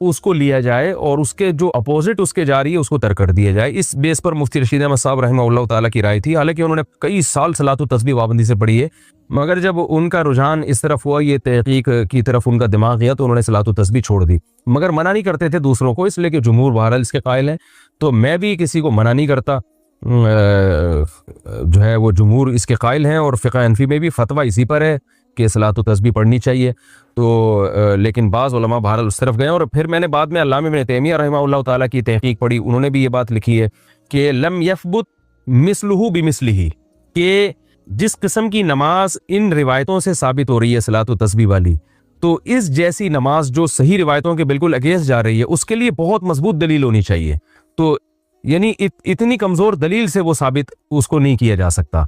اس کو لیا جائے اور اس کے جو اپوزٹ اس کے جا رہی ہے اس کو ترک کر دیا جائے. اس بیس پر مفتی رشید احمد صاحب رحمہ اللہ تعالیٰ کی رائے تھی. حالانکہ انہوں نے کئی سال صلاۃ و تسبیح پابندی سے پڑھی ہے, مگر جب ان کا رجحان اس طرف ہوا, یہ تحقیق کی طرف ان کا دماغ گیا, تو انہوں نے صلاۃ و تسبیح چھوڑ دی. مگر منع نہیں کرتے تھے دوسروں کو, اس لیے کہ جمہور بہرحال اس کے قائل ہیں. تو میں بھی کسی کو منع نہیں کرتا, جو ہے وہ جمہور اس کے قائل ہیں, اور فقہ حنفی میں بھی فتویٰ اسی پر ہے کہ صلاۃ و تسبیح پڑھنی چاہیے. تو لیکن بعض علماء بہرحال اس طرف گئے. اور پھر میں نے بعد میں علامہ ابن تیمیہ رحمہ اللہ تعالیٰ کی تحقیق پڑھی, انہوں نے بھی یہ بات لکھی ہے کہ لم یثبت مثلہ بمثلہ, کہ جس قسم کی نماز ان روایتوں سے ثابت ہو رہی ہے صلاۃ و تسبیح والی, تو اس جیسی نماز جو صحیح روایتوں کے بالکل اگینسٹ جا رہی ہے اس کے لیے بہت مضبوط دلیل ہونی چاہیے. تو یعنی اتنی کمزور دلیل سے وہ ثابت اس کو نہیں کیا جا سکتا,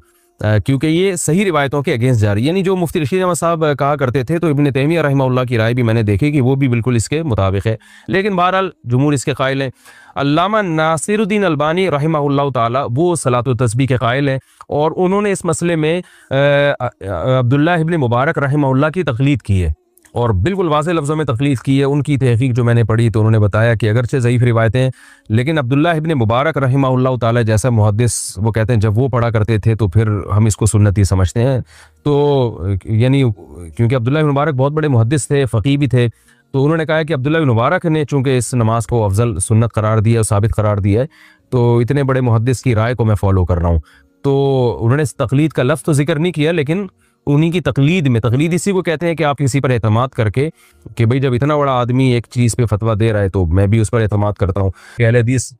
کیونکہ یہ صحیح روایتوں کے اگینسٹ جا رہی ہے. یعنی جو مفتی رشید احمد صاحب کہا کرتے تھے, تو ابن تیمیہ رحمہ اللہ کی رائے بھی میں نے دیکھی کہ وہ بھی بالکل اس کے مطابق ہے. لیکن بہرحال جمہور اس کے قائل ہیں. علامہ ناصر الدین البانی رحمہ اللہ تعالی وہ صلاۃ و تسبیح کے قائل ہیں, اور انہوں نے اس مسئلے میں عبداللہ ابن مبارک رحمہ اللہ کی تقلید کی ہے, اور بالکل واضح لفظوں میں تقلید کی ہے. ان کی تحقیق جو میں نے پڑھی تو انہوں نے بتایا کہ اگرچہ ضعیف روایتیں ہیں, لیکن عبداللہ ابن مبارک رحمہ اللہ تعالی جیسا محدث, وہ کہتے ہیں جب وہ پڑھا کرتے تھے تو پھر ہم اس کو سنتی سمجھتے ہیں. تو یعنی کیونکہ عبداللہ ابن مبارک بہت بڑے محدث تھے, فقیہ بھی تھے, تو انہوں نے کہا کہ عبداللہ ابن مبارک نے چونکہ اس نماز کو افضل سنت قرار دیا اور ثابت قرار دیا ہے, تو اتنے بڑے محدث کی رائے کو میں فالو کر رہا ہوں. تو انہوں نے اس تقلید کا لفظ تو ذکر نہیں کیا, لیکن انہی کی تقلید میں, تقلید اسی کو کہتے ہیں کہ آپ کسی پر اعتماد کر کے کہ بھئی جب اتنا بڑا آدمی ایک چیز پہ فتویٰ دے رہا ہے تو میں بھی اس پر اعتماد کرتا ہوں. کہ اہل حدیث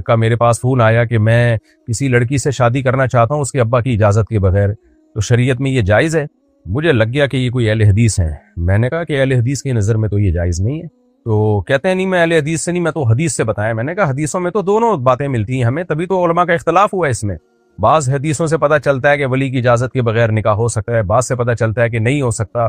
کا میرے پاس فون آیا کہ میں کسی لڑکی سے شادی کرنا چاہتا ہوں اس کے ابا کی اجازت کے بغیر, تو شریعت میں یہ جائز ہے؟ مجھے لگ گیا کہ یہ کوئی اہل حدیث ہیں. میں نے کہا کہ اہل حدیث کی نظر میں تو یہ جائز نہیں ہے. تو کہتے ہیں نہیں میں اہل حدیث سے نہیں, میں تو حدیث سے بتایا. میں نے کہا حدیثوں میں تو دونوں باتیں ملتی ہیں ہمیں, تبھی تو علماء کا اختلاف ہوا ہے اس میں. بعض حدیثوں سے پتہ چلتا ہے کہ ولی کی اجازت کے بغیر نکاح ہو سکتا ہے, بعض سے پتہ چلتا ہے کہ نہیں ہو سکتا.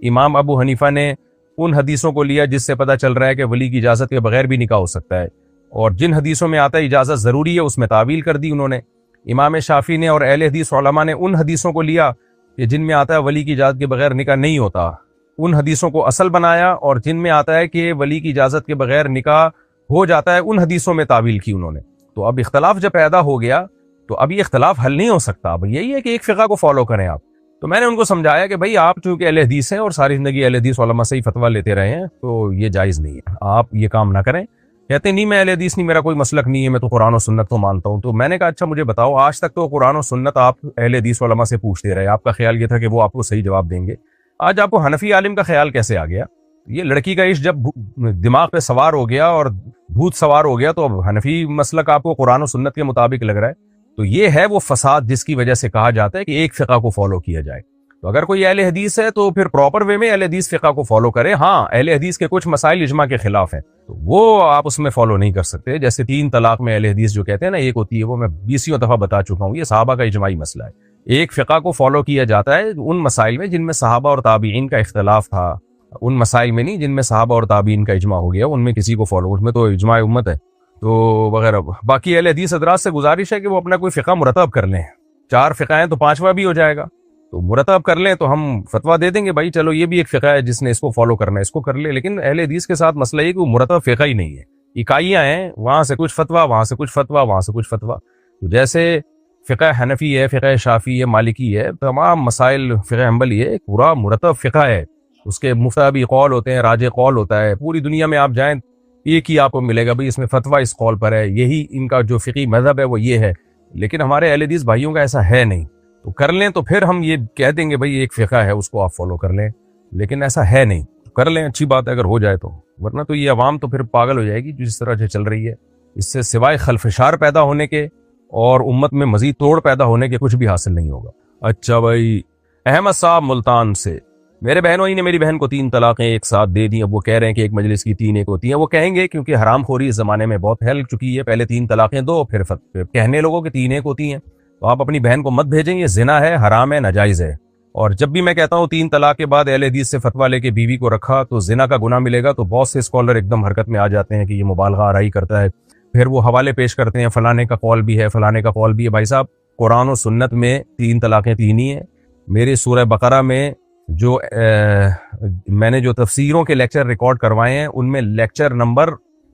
امام ابو حنیفہ نے ان حدیثوں کو لیا جس سے پتہ چل رہا ہے کہ ولی کی اجازت کے بغیر بھی نکاح ہو سکتا ہے, اور جن حدیثوں میں آتا ہے اجازت ضروری ہے اس میں تعویل کر دی انہوں نے. امام شافعی نے اور اہل حدیث علماء نے ان حدیثوں کو لیا کہ جن میں آتا ہے ولی کی اجازت کے بغیر نکاح نہیں ہوتا, ان حدیثوں کو اصل بنایا, اور جن میں آتا ہے کہ ولی کی اجازت کے بغیر نکاح ہو جاتا ہے ان حدیثوں میں تعویل کی انہوں نے. تو اب اختلاف جب پیدا ہو گیا تو اب یہ اختلاف حل نہیں ہو سکتا. اب یہی ہے کہ ایک فقہ کو فالو کریں آپ. تو میں نے ان کو سمجھایا کہ بھائی آپ چونکہ اہل حدیث ہیں اور ساری زندگی اہل حدیث علماء سے ہی فتویٰ لیتے رہے ہیں, تو یہ جائز نہیں ہے, آپ یہ کام نہ کریں. کہتے نہیں میں اہل حدیث نہیں, میرا کوئی مسلک نہیں ہے, میں تو قرآن و سنت کو مانتا ہوں. تو میں نے کہا اچھا مجھے بتاؤ, آج تک تو قرآن و سنت آپ اہل حدیث علماء سے پوچھتے رہے, آپ کا خیال یہ تھا کہ وہ آپ کو صحیح جواب دیں گے. آج آپ کو حنفی عالم کا خیال کیسے آ گیا؟ یہ لڑکی کا عشق جب دماغ پہ سوار ہو گیا اور بھوت سوار ہو گیا, تو اب حنفی مسلک آپ کو قرآن و سنت کے مطابق لگ رہا ہے. تو یہ ہے وہ فساد جس کی وجہ سے کہا جاتا ہے کہ ایک فقہ کو فالو کیا جائے. تو اگر کوئی اہل حدیث ہے تو پھر پراپر وے میں اہل حدیث فقہ کو فالو کرے. ہاں اہل حدیث کے کچھ مسائل اجماع کے خلاف ہیں, تو وہ آپ اس میں فالو نہیں کر سکتے. جیسے 3 طلاق میں اہل حدیث جو کہتے ہیں نا ایک ہوتی ہے, وہ میں 20 دفعہ بتا چکا ہوں, یہ صحابہ کا اجماعی مسئلہ ہے. ایک فقہ کو فالو کیا جاتا ہے ان مسائل میں جن میں صحابہ اور تابعین کا اختلاف تھا, ان مسائل میں نہیں جن میں صحابہ اور تابعین کا اجماع ہو گیا, ان میں کسی کو فالو, اس میں تو اجماع امت ہے تو وغیرہ. باقی اہل حدیث حضرات سے گزارش ہے کہ وہ اپنا کوئی فقہ مرتب کر لیں. 4 فقہ ہیں تو 5واں بھی ہو جائے گا, تو مرتب کر لیں تو ہم فتویٰ دے دیں گے بھائی چلو یہ بھی ایک فقہ ہے جس نے اس کو فالو کرنا ہے, اس کو کر لے. لیکن اہل حدیث کے ساتھ مسئلہ یہ کہ وہ مرتب فقہ ہی نہیں ہے, اکائیاں ہیں, وہاں سے کچھ فتویٰ, وہاں سے کچھ فتویٰ, وہاں سے کچھ فتویٰ. تو جیسے فقہ حنفی ہے, فقہ شافعی ہے, مالکی ہے, تمام مسائل فقہ حنبلی ہے, ایک پورا مرتب فقہ ہے. اس کے مفتابی قول ہوتے ہیں, راجع قول ہوتا ہے. پوری دنیا میں آپ جائیں ایک ہی آپ کو ملے گا بھائی اس میں فتویٰ اس قول پر ہے, یہی ان کا جو فقہی مذہب ہے وہ یہ ہے. لیکن ہمارے اہل حدیث بھائیوں کا ایسا ہے نہیں. تو کر لیں تو پھر ہم یہ کہہ دیں گے بھائی ایک فقہ ہے اس کو آپ فالو کر لیں, لیکن ایسا ہے نہیں. کر لیں اچھی بات ہے اگر ہو جائے تو, ورنہ تو یہ عوام تو پھر پاگل ہو جائے گی جس طرح سے چل رہی ہے. اس سے سوائے خلفشار پیدا ہونے کے اور امت میں مزید توڑ پیدا ہونے کے کچھ بھی حاصل نہیں ہوگا. اچھا بھائی, احمد صاحب ملتان سے, میرے بہنوں ہی نے میری بہن کو 3 طلاقیں ایک ساتھ دے دیں. اب وہ کہہ رہے ہیں کہ ایک مجلس کی 3 ایک ہوتی ہیں. وہ کہیں گے کیونکہ حرام خوری اس زمانے میں بہت پھیل چکی ہے, پہلے 3 طلاقیں دو پھر کہنے لوگوں کہ 3 ایک ہوتی ہیں. تو آپ اپنی بہن کو مت بھیجیں, یہ زنا ہے, حرام ہے, ناجائز ہے. اور جب بھی میں کہتا ہوں 3 طلاق کے بعد اہل حدیث سے فتویٰ لے کے بیوی کو رکھا تو زنا کا گناہ ملے گا, تو بہت سے اسکالر ایک دم حرکت میں آ جاتے ہیں کہ یہ مبالغہ آرائی کرتا ہے. پھر وہ حوالے پیش کرتے ہیں فلانے کا قول بھی ہے, فلانے کا قول بھی ہے. بھائی صاحب قرآن و سنت میں 3 طلاقیں 3 ہی ہیں. میری سورہ بقرہ میں جو میں نے جو تفسیروں کے لیکچر ریکارڈ کروائے ہیں ان میں لیکچر نمبر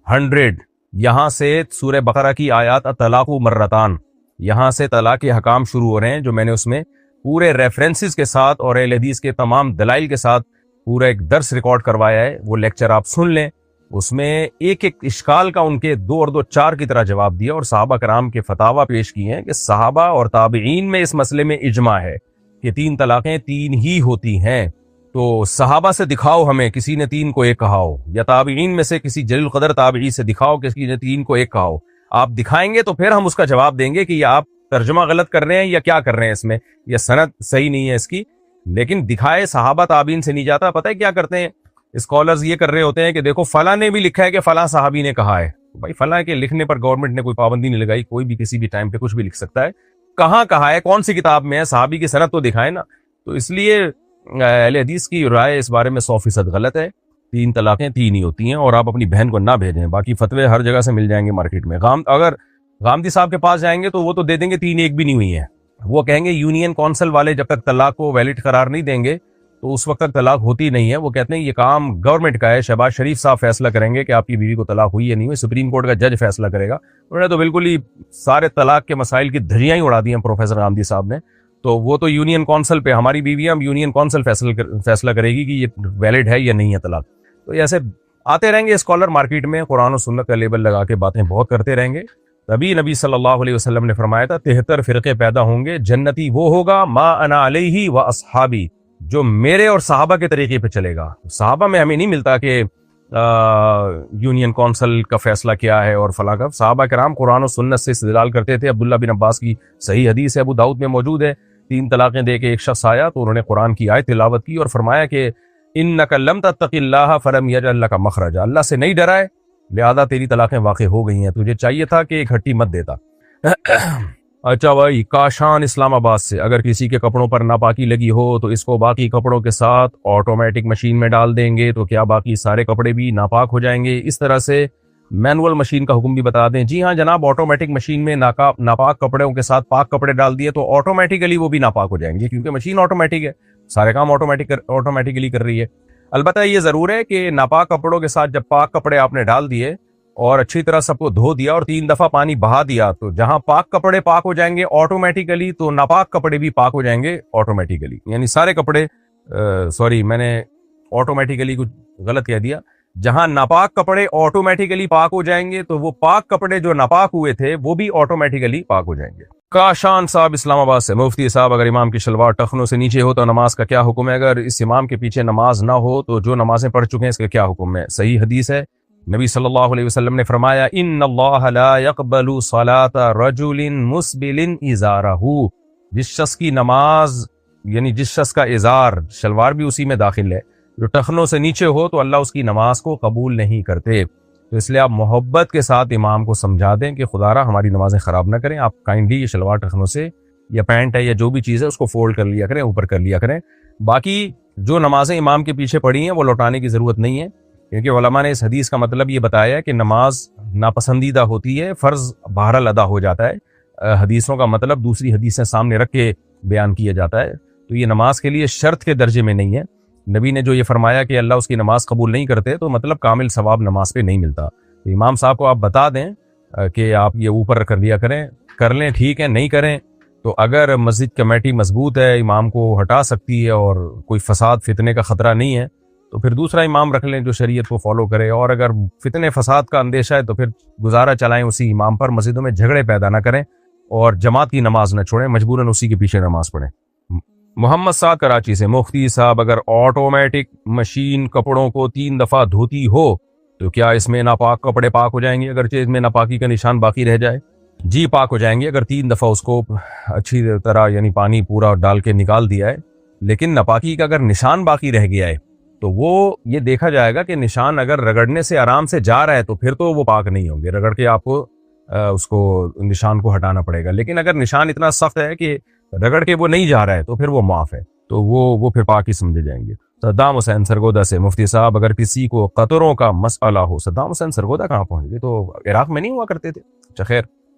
100 یہاں سے سورہ بقرہ کی آیات الطلاق مرتان، یہاں سے طلاق کے حکام شروع ہو رہے ہیں، جو میں نے اس میں پورے ریفرنسز کے ساتھ اور اہل حدیث کے تمام دلائل کے ساتھ پورا ایک درس ریکارڈ کروایا ہے۔ وہ لیکچر آپ سن لیں، اس میں ایک ایک اشکال کا ان کے 2 اور 2 4 کی طرح جواب دیا، اور صحابہ کرام کے فتاوی پیش کیے ہیں کہ صحابہ اور تابعین میں اس مسئلے میں اجماع ہے کہ 3 طلاقیں 3 ہی ہوتی ہیں۔ تو صحابہ سے دکھاؤ ہمیں کسی نے 3 کو 1 کہا ہو، یا تابعین میں سے کسی جلیل القدر تابعی سے دکھاؤ کسی نے 3 کو 1 کہا ہو۔ آپ دکھائیں گے تو پھر ہم اس کا جواب دیں گے کہ یہ آپ ترجمہ غلط کر رہے ہیں یا کیا کر رہے ہیں، اس میں یہ سند صحیح نہیں ہے اس کی۔ لیکن دکھائے صحابہ تابعین سے نہیں جاتا۔ پتہ ہے کیا کرتے ہیں اسکالرز؟ یہ کر رہے ہوتے ہیں کہ دیکھو فلاں نے بھی لکھا ہے کہ فلاں صحابی نے کہا ہے۔ بھائی فلاں کے لکھنے پر گورنمنٹ نے کوئی پابندی نہیں لگائی، کوئی بھی کسی بھی ٹائم پہ کچھ بھی لکھ سکتا ہے۔ کہاں کہا ہے، کون سی کتاب میں ہے، صحابی کی سند تو دکھائے نا۔ تو اس لیے اہل حدیث کی رائے اس بارے میں 100% غلط ہے۔ 3 طلاقیں 3 ہی ہوتی ہیں، اور آپ اپنی بہن کو نہ بھیجیں۔ باقی فتوے ہر جگہ سے مل جائیں گے مارکیٹ میں۔ اگر غامدی صاحب کے پاس جائیں گے تو وہ تو دے دیں گے 3 1 بھی نہیں ہوئی ہیں۔ وہ کہیں گے یونین کونسل والے جب تک طلاق کو ویلڈ قرار نہیں دیں گے تو اس وقت تک طلاق ہوتی نہیں ہے۔ وہ کہتے ہیں یہ کام گورنمنٹ کا ہے، شہباز شریف صاحب فیصلہ کریں گے کہ آپ کی بیوی کو طلاق ہوئی یا نہیں ہوئی، سپریم کورٹ کا جج فیصلہ کرے گا۔ انہوں نے تو بالکل ہی سارے طلاق کے مسائل کی دھجیاں ہی اڑا دی ہیں پروفیسر غامدی صاحب نے۔ تو وہ تو یونین کونسل پہ، ہماری بیویاں یونین کونسل فیصلہ کرے گی کہ یہ ویلڈ ہے یا نہیں ہے طلاق۔ تو ایسے آتے رہیں گے اسکالر مارکیٹ میں، قرآن و سنت کا لیبل لگا کے باتیں بہت کرتے رہیں گے۔ تبھی نبی صلی اللہ علیہ وسلم نے فرمایا تھا 73 فرقے پیدا ہوں گے، جنتی وہ ہوگا ما انا علیہ و اصحابی، جو میرے اور صحابہ کے طریقے پہ چلے گا۔ صحابہ میں ہمیں نہیں ملتا کہ یونین کونسل کا فیصلہ کیا ہے اور فلاں کا۔ صحابہ کرام قرآن و سنت سے استدلال کرتے تھے۔ عبداللہ بن عباس کی صحیح حدیث ہے، ابو داؤد میں موجود ہے، 3 طلاقیں دے کے ایک شخص آیا تو انہوں نے قرآن کی آیت تلاوت کی اور فرمایا کہ انک لم تتق اللہ فلم یجعل لک مخرجا، اللہ سے نہیں ڈرا ہے لہذا تیری طلاقیں واقع ہو گئی ہیں، تجھے چاہیے تھا کہ ایک ہٹی مت دیتا۔ اچھا بھائی، کاشان اسلام آباد سے، اگر کسی کے کپڑوں پر ناپاکی لگی ہو تو اس کو باقی کپڑوں کے ساتھ آٹومیٹک مشین میں ڈال دیں گے تو کیا باقی سارے کپڑے بھی ناپاک ہو جائیں گے؟ اس طرح سے مینول مشین کا حکم بھی بتا دیں۔ جی ہاں جناب، آٹومیٹک مشین میں ناپاک کپڑوں کے ساتھ پاک کپڑے ڈال دیے تو آٹومیٹیکلی وہ بھی ناپاک ہو جائیں گے، کیونکہ مشین آٹومیٹک ہے، سارے کام آٹومیٹکلی کر رہی ہے۔ البتہ یہ ضرور ہے کہ ناپاک کپڑوں کے ساتھ جب پاک کپڑے آپ نے ڈال دیے اور اچھی طرح سب کو دھو دیا اور 3 دفعہ پانی بہا دیا تو جہاں پاک کپڑے پاک ہو جائیں گے آٹومیٹیکلی، تو ناپاک کپڑے بھی پاک ہو جائیں گے آٹومیٹیکلی۔ یعنی سارے کپڑے سوری میں نے آٹومیٹیکلی کچھ غلط کہہ دیا۔ جہاں ناپاک کپڑے آٹومیٹیکلی پاک ہو جائیں گے تو وہ پاک کپڑے جو ناپاک ہوئے تھے وہ بھی آٹومیٹیکلی پاک ہو جائیں گے۔ کاشان صاحب اسلام آباد سے، مفتی صاحب اگر امام کی شلوار ٹخنوں سے نیچے ہو تو نماز کا کیا حکم ہے؟ اگر اس امام کے پیچھے نماز نہ ہو تو جو نمازیں پڑھ چکے ہیں اس کا کیا حکم ہے؟ صحیح حدیث ہے، نبی صلی اللہ علیہ وسلم نے فرمایا ان اللہ لا يقبل صلاة رجل مسبل ازارہ، جس شخص کی نماز یعنی جس شخص کا ازار شلوار بھی اسی میں داخل ہے جو ٹخنوں سے نیچے ہو تو اللہ اس کی نماز کو قبول نہیں کرتے۔ تو اس لیے آپ محبت کے ساتھ امام کو سمجھا دیں کہ خدا را ہماری نمازیں خراب نہ کریں، آپ کائنڈلی یہ شلوار ٹخنوں سے یا پینٹ ہے یا جو بھی چیز ہے اس کو فولڈ کر لیا کریں، اوپر کر لیا کریں۔ باقی جو نمازیں امام کے پیچھے پڑھی ہیں وہ لوٹانے کی ضرورت نہیں ہے، کیونکہ علماء نے اس حدیث کا مطلب یہ بتایا کہ نماز ناپسندیدہ ہوتی ہے، فرض بہرحال ادا ہو جاتا ہے۔ حدیثوں کا مطلب دوسری حدیثیں سامنے رکھ کے بیان کیا جاتا ہے، تو یہ نماز کے لیے شرط کے درجے میں نہیں ہے۔ نبی نے جو یہ فرمایا کہ اللہ اس کی نماز قبول نہیں کرتے تو مطلب کامل ثواب نماز پہ نہیں ملتا۔ تو امام صاحب کو آپ بتا دیں کہ آپ یہ اوپر کر لیا کریں، کر لیں ٹھیک ہے، نہیں کریں تو اگر مسجد کمیٹی مضبوط ہے، امام کو ہٹا سکتی ہے اور کوئی فساد فتنے کا خطرہ نہیں ہے تو پھر دوسرا امام رکھ لیں جو شریعت کو فالو کرے، اور اگر فتنے فساد کا اندیشہ ہے تو پھر گزارا چلائیں اسی امام پر، مسجدوں میں جھگڑے پیدا نہ کریں اور جماعت کی نماز نہ چھوڑیں، مجبوراً اسی کے پیچھے نماز پڑھیں۔ محمد سعد کراچی سے، مفتی صاحب اگر آٹومیٹک مشین کپڑوں کو 3 دفعہ دھوتی ہو تو کیا اس میں ناپاک کپڑے پاک ہو جائیں گے اگرچہ اس میں ناپاکی کا نشان باقی رہ جائے؟ جی پاک ہو جائیں گے اگر 3 دفعہ اس کو اچھی طرح یعنی پانی پورا ڈال کے نکال دیا ہے، لیکن ناپاکی کا اگر نشان باقی رہ گیا ہے تو وہ یہ دیکھا جائے گا کہ نشان اگر رگڑنے سے آرام سے جا رہا ہے تو پھر تو وہ پاک نہیں ہوں گے، رگڑ کے آپ کو اس کو نشان کو ہٹانا پڑے گا۔ لیکن اگر نشان اتنا سخت ہے کہ رگڑ کے وہ نہیں جا رہا ہے تو پھر وہ معاف ہے، تو وہ پھر پاک ہی سمجھے جائیں گے۔ صدام حسین سرگودا سے، مفتی صاحب اگر کسی کو قطروں کا مسئلہ ہو، صدام حسین سرگودا کہاں پہنچ گئے؟ تو عراق میں نہیں ہوا کرتے تھے؟ اچھا خیر،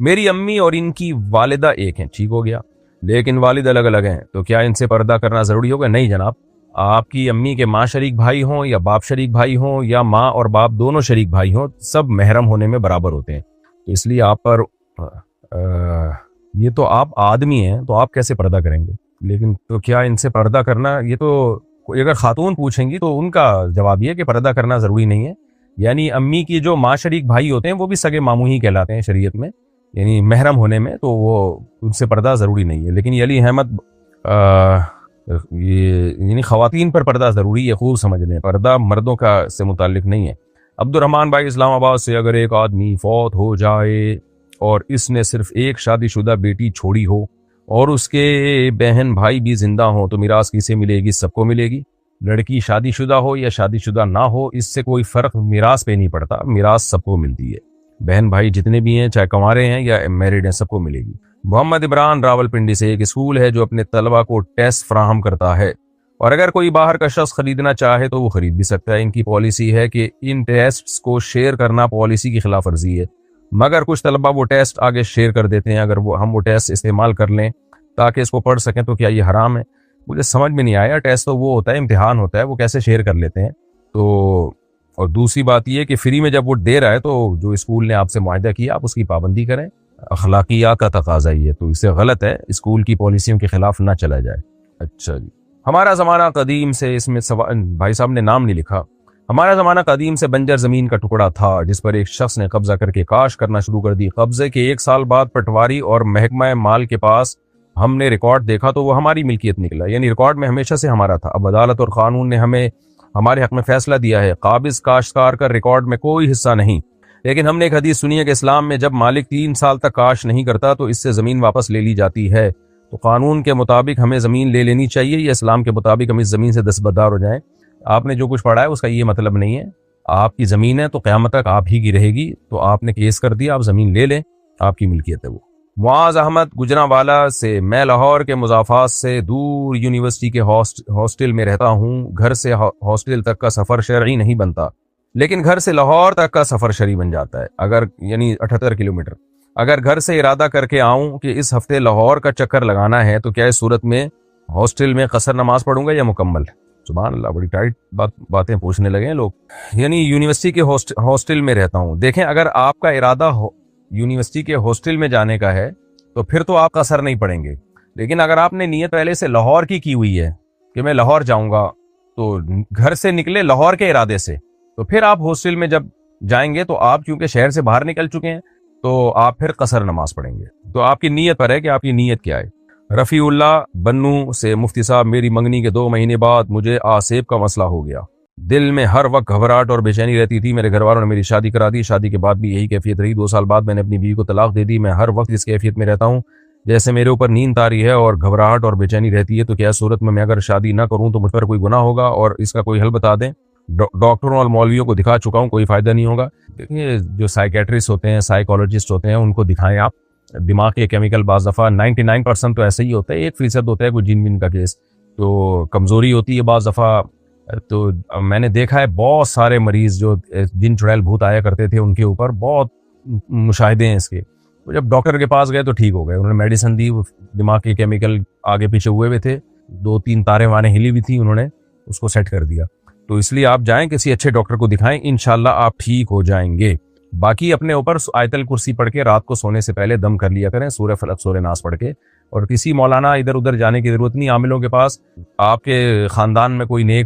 میری امی اور ان کی والدہ ایک ہیں، ٹھیک ہو گیا، لیکن والد الگ الگ ہیں، تو کیا ان سے پردہ کرنا ضروری ہوگا؟ نہیں جناب، آپ کی امی کے ماں شریک بھائی ہوں یا باپ شریک بھائی ہوں یا ماں اور باپ دونوں شریک بھائی ہوں، سب محرم ہونے میں برابر ہوتے ہیں. تو اس لیے آپ پر یہ تو آپ آدمی ہیں تو آپ کیسے پردہ کریں گے؟ لیکن تو کیا ان سے پردہ کرنا، یہ تو اگر خاتون پوچھیں گی تو ان کا جواب یہ کہ پردہ کرنا ضروری نہیں ہے. یعنی امی کی جو ماں شریک بھائی ہوتے ہیں وہ بھی سگے ماموں ہی کہلاتے ہیں شریعت میں، یعنی محرم ہونے میں، تو وہ ان سے پردہ ضروری نہیں ہے. لیکن یہ علی احمد یہ یعنی خواتین پر پردہ ضروری ہے، خوب سمجھ لیں، پردہ مردوں کا سے متعلق نہیں ہے. عبد الرحمن بھائی اسلام آباد سے، اگر ایک آدمی فوت ہو جائے اور اس نے صرف ایک شادی شدہ بیٹی چھوڑی ہو اور اس کے بہن بھائی بھی زندہ ہوں تو میراث کسے ملے گی؟ سب کو ملے گی. لڑکی شادی شدہ ہو یا شادی شدہ نہ ہو، اس سے کوئی فرق میراث پہ نہیں پڑتا، میراث سب کو ملتی ہے. بہن بھائی جتنے بھی ہیں، چاہے کنوارے ہیں یا میرڈ ہیں، سب کو ملے گی. محمد عمران راولپنڈی سے، ایک اسکول ہے جو اپنے طلبہ کو ٹیسٹ فراہم کرتا ہے اور اگر کوئی باہر کا شخص خریدنا چاہے تو وہ خرید بھی سکتا ہے. ان کی پالیسی ہے کہ ان ٹیسٹس کو شیئر کرنا پالیسی کی خلاف ورزی ہے، مگر کچھ طلبہ وہ ٹیسٹ آگے شیئر کر دیتے ہیں. اگر ہم وہ ٹیسٹ استعمال کر لیں تاکہ اس کو پڑھ سکیں تو کیا یہ حرام ہے؟ مجھے سمجھ میں نہیں آیا. ٹیسٹ تو وہ ہوتا ہے، امتحان ہوتا ہے، وہ کیسے شیئر کر لیتے ہیں؟ تو اور دوسری بات یہ کہ فری میں جب وہ دے رہا ہے تو جو اسکول نے آپ سے معاہدہ کیا آپ اس کی پابندی کریں. اخلاقیات کا تقاضا ہی ہے، تو اس سے غلط ہے، اسکول کی پالیسیوں کے خلاف نہ چلا جائے. اچھا جی، ہمارا زمانہ قدیم سے، اس میں بھائی صاحب نے نام نہیں لکھا. ہمارا زمانہ قدیم سے بنجر زمین کا ٹکڑا تھا جس پر ایک شخص نے قبضہ کر کے کاشت کرنا شروع کر دی. قبضے کے 1 سال بعد پٹواری اور محکمہ مال کے پاس ہم نے ریکارڈ دیکھا تو وہ ہماری ملکیت نکلا، یعنی ریکارڈ میں ہمیشہ سے ہمارا تھا. اب عدالت اور قانون نے ہمیں ہمارے حق میں فیصلہ دیا ہے. قابض کاشتکار کا ریکارڈ میں کوئی حصہ نہیں، لیکن ہم نے ایک حدیث سنی ہے کہ اسلام میں جب مالک 3 سال تک کاشت نہیں کرتا تو اس سے زمین واپس لے لی جاتی ہے. تو قانون کے مطابق ہمیں زمین لے لینی چاہیے یا اسلام کے مطابق ہم اس زمین سے دستبردار ہو جائیں؟ آپ نے جو کچھ پڑھا ہے اس کا یہ مطلب نہیں ہے. آپ کی زمین ہے تو قیامت تک آپ ہی کی رہے گی، تو آپ نے کیس کر دیا، آپ زمین لے لیں، آپ کی ملکیت ہے وہ. معاذ احمد گجرانوالا سے، میں لاہور کے مضافات سے دور یونیورسٹی کے ہاسٹل میں رہتا ہوں. گھر سے ہاسٹل تک کا سفر شرعی نہیں بنتا، لیکن گھر سے لاہور تک کا سفر شرعی بن جاتا ہے، اگر یعنی 78 کلومیٹر. اگر گھر سے ارادہ کر کے آؤں کہ اس ہفتے لاہور کا چکر لگانا ہے تو کیا اس صورت میں ہاسٹل میں قصر نماز پڑھوں گا یا مکمل؟ سبحان اللہ، بڑی ٹائٹ باتیں پوچھنے لگے ہیں لوگ. یعنی یونیورسٹی کے ہاسٹل میں رہتا ہوں. دیکھیں، اگر آپ کا ارادہ یونیورسٹی کے ہاسٹل میں جانے کا ہے تو پھر تو آپ قصر نہیں پڑیں گے. لیکن اگر آپ نے نیت پہلے سے لاہور کی ہوئی ہے کہ میں لاہور جاؤں گا، تو گھر سے نکلے لاہور کے ارادے سے، تو پھر آپ ہاسٹل میں جب جائیں گے تو آپ چونکہ شہر سے باہر نکل چکے ہیں تو آپ پھر قصر نماز پڑھیں گے. تو آپ کی نیت پر ہے کہ آپ کی نیت کیا ہے. رفیع اللہ بنو سے، مفتی صاحب میری منگنی کے 2 مہینے بعد مجھے آسیب کا مسئلہ ہو گیا. دل میں ہر وقت گھبراہٹ اور بے چینی رہتی تھی. میرے گھر والوں نے میری شادی کرا دی. شادی کے بعد بھی یہی کیفیت رہی. 2 سال بعد میں نے اپنی بیوی کو طلاق دے دی. میں ہر وقت اس کیفیت میں رہتا ہوں جیسے میرے اوپر نیند طاری ہے اور گھبراہٹ اور بے چینی رہتی ہے. تو کیا صورت میں اگر شادی نہ کروں تو مجھ پر کوئی گناہ ہوگا؟ اور اس کا کوئی حل بتا دیں. ڈاکٹروں اور مولویوں کو دکھا چکا ہوں، کوئی فائدہ نہیں ہوگا. دیکھیے، جو سائیکیٹرسٹ ہوتے ہیں، سائیکالوجسٹ ہوتے ہیں، ان کو دکھائیں آپ. دماغ کے کیمیکل بعض دفعہ 99% تو ایسے ہی ہوتا ہے، 1% ہوتا ہے کوئی جن ون کا کیس، تو کمزوری ہوتی ہے بعض دفعہ. تو میں نے دیکھا ہے بہت سارے مریض جو جن چڑیل بھوت آیا کرتے تھے ان کے اوپر بہت مشاہدے ہیں اس کے. تو جب ڈاکٹر کے پاس گئے تو ٹھیک ہو گئے. انہوں نے میڈیسن دی، دماغ کے کیمیکل آگے پیچھے ہوئے ہوئے تھے، 2-3 تاریں وانے ہلی ہوئی تھی، انہوں نے اس کو سیٹ کر دیا. تو اس لیے آپ جائیں، کسی اچھے ڈاکٹر کو دکھائیں، انشاءاللہ آپ ٹھیک ہو جائیں گے. باقی اپنے اوپر آیت الکرسی پڑھ کے رات کو سونے سے پہلے دم کر لیا کریں، سورہ فلق سورہ ناس پڑھ کے. اور کسی مولانا ادھر ادھر جانے کی ضرورت نہیں. عاملوں کے پاس، آپ کے خاندان میں کوئی نیک